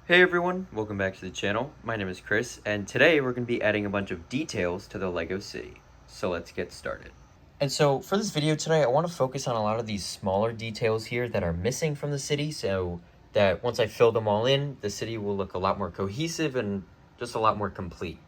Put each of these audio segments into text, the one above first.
Hey everyone, welcome back to the channel. My name is Chris, and today we're going to be adding a bunch of details to the Lego city. So let's get started. And so for this video today, I want to focus on a lot of these smaller details here that are missing from the city, so that once I fill them all in, the city will look a lot more cohesive and just a lot more complete.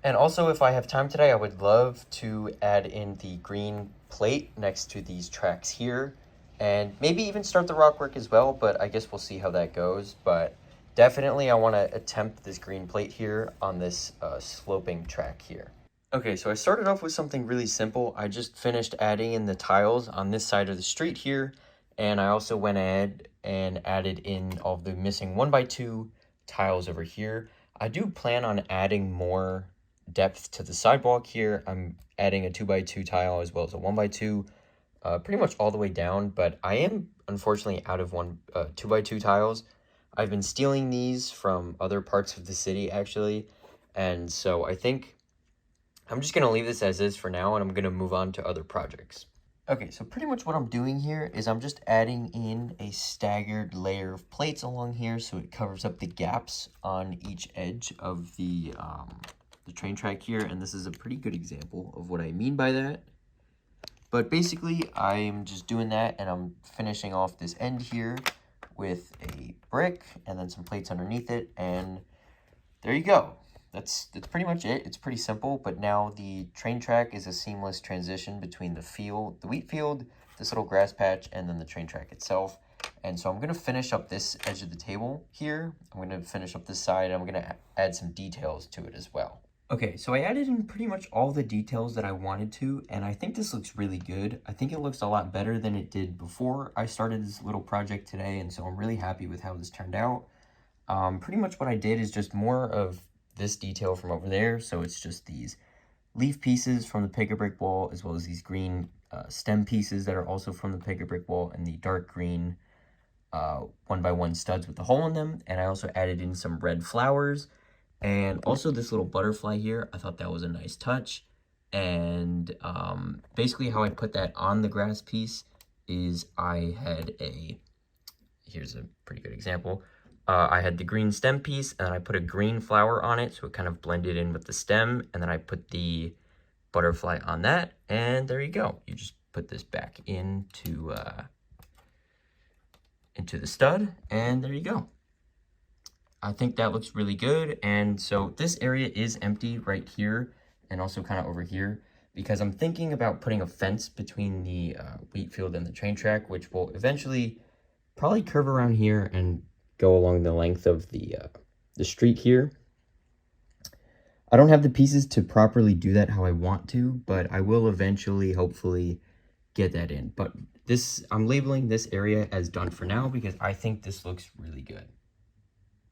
And also, if I have time today, I would love to add in the green plate next to these tracks here, and maybe even start the rock work as well, but I guess we'll see how that goes. But definitely I want to attempt this green plate here on this sloping track here. Okay, so I started off with something really simple. I just finished adding in the tiles on this side of the street here, and I also went ahead and added in all of the missing 1x2 tiles over here. I do plan on adding more depth to the sidewalk here. I'm adding a 2x2 tile as well as a 1x2, pretty much all the way down, but I am unfortunately out of 2x2 tiles. I've been stealing these from other parts of the city actually, and so I think I'm just going to leave this as is for now, and I'm going to move on to other projects. Okay, so pretty much what I'm doing here is I'm just adding in a staggered layer of plates along here so it covers up the gaps on each edge of the train track here, and this is a pretty good example of what I mean by that. But basically, I'm just doing that, and I'm finishing off this end here with a brick and then some plates underneath it, and there you go. That's pretty much it. It's pretty simple, but now the train track is a seamless transition between the wheat field, this little grass patch, and then the train track itself. And so I'm going to finish up this edge of the table here. I'm going to finish up this side, and I'm going to add some details to it as well. Okay, so I added in pretty much all the details that I wanted to, and I think this looks really good. I think it looks a lot better than it did before I started this little project today, and so I'm really happy with how this turned out. Pretty much what I did is just more of this detail from over there, so it's just these leaf pieces from the pick-a-brick wall, as well as these green stem pieces that are also from the pick-a-brick wall, and the dark green 1x1 studs with the hole in them. And I also added in some red flowers, and also this little butterfly here. I thought that was a nice touch. And basically how I put that on the grass piece is I had here's a pretty good example. I had the green stem piece, and I put a green flower on it, so it kind of blended in with the stem, and then I put the butterfly on that, and there you go. You just put this back into the stud, and there you go. I think that looks really good, and so this area is empty right here, and also kind of over here, because I'm thinking about putting a fence between the wheat field and the train track, which will eventually probably curve around here and go along the length of the street here. I don't have the pieces to properly do that how I want to, but I will eventually, hopefully, get that in. But I'm labeling this area as done for now because I think this looks really good.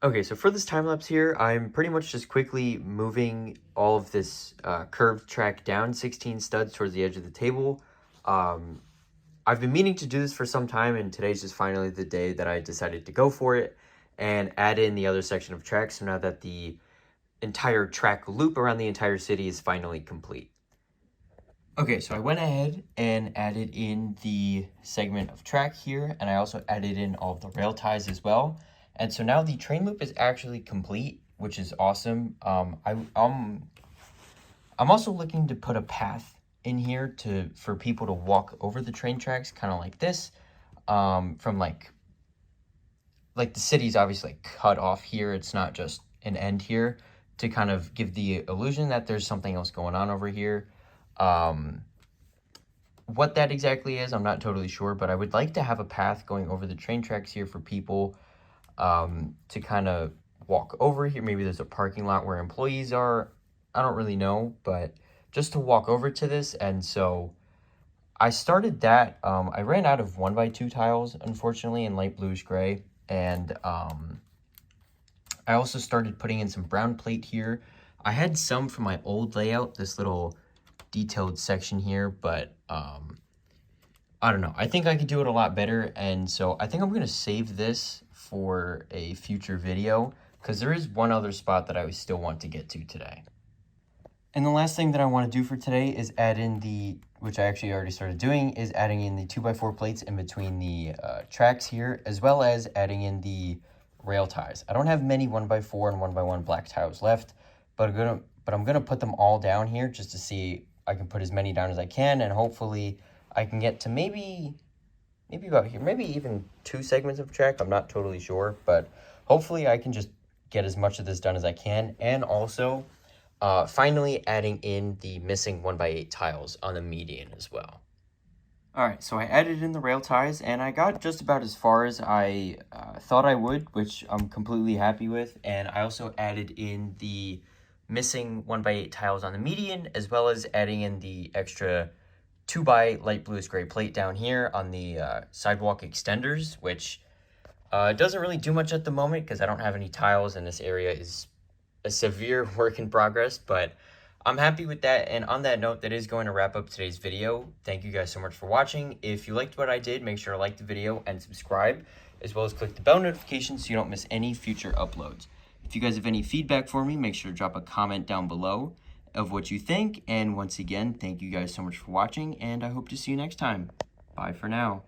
Okay, so for this time lapse here, I'm pretty much just quickly moving all of this curved track down 16 studs towards the edge of the table. I've been meaning to do this for some time, and today's just finally the day that I decided to go for it and add in the other section of track, so now that the entire track loop around the entire city is finally complete. Okay, so I went ahead and added in the segment of track here, and I also added in all of the rail ties as well. And so now the train loop is actually complete, which is awesome. I'm also looking to put a path in here for people to walk over the train tracks, kind of like this, from like the city's obviously cut off here. It's not just an end here, to kind of give the illusion that there's something else going on over here. What that exactly is, I'm not totally sure, but I would like to have a path going over the train tracks here for people to kind of walk over here. Maybe there's a parking lot where employees are. I don't really know, but just to walk over to this. And so I started that. I ran out of 1x2 tiles, unfortunately, in light bluish gray. And I also started putting in some brown plate here. I had some from my old layout, this little detailed section here, but I don't know. I think I could do it a lot better, and so I think I'm going to save this for a future video, because there is one other spot that I still want to get to today. And the last thing that I want to do for today is add in which I actually already started doing, is adding in the 2x4 plates in between the tracks here, as well as adding in the rail ties. I don't have many 1x4 and 1x1 black tiles left, but I'm gonna put them all down here just to see I can put as many down as I can, and hopefully I can get to maybe about here, maybe even 2 segments of track. I'm not totally sure, but hopefully I can just get as much of this done as I can, and also finally adding in the missing 1x8 tiles on the median as well. Alright, so I added in the rail ties, and I got just about as far as I thought I would, which I'm completely happy with. And I also added in the missing 1x8 tiles on the median, as well as adding in the extra 2x light bluish gray plate down here on the sidewalk extenders, which doesn't really do much at the moment because I don't have any tiles, and this area is a severe work in progress, but I'm happy with that. And on that note, that is going to wrap up today's video. Thank you guys so much for watching. If you liked what I did, make sure to like the video and subscribe, as well as click the bell notification so you don't miss any future uploads. If you guys have any feedback for me, make sure to drop a comment down below of what you think. And once again, thank you guys so much for watching, and I hope to see you next time. Bye for now.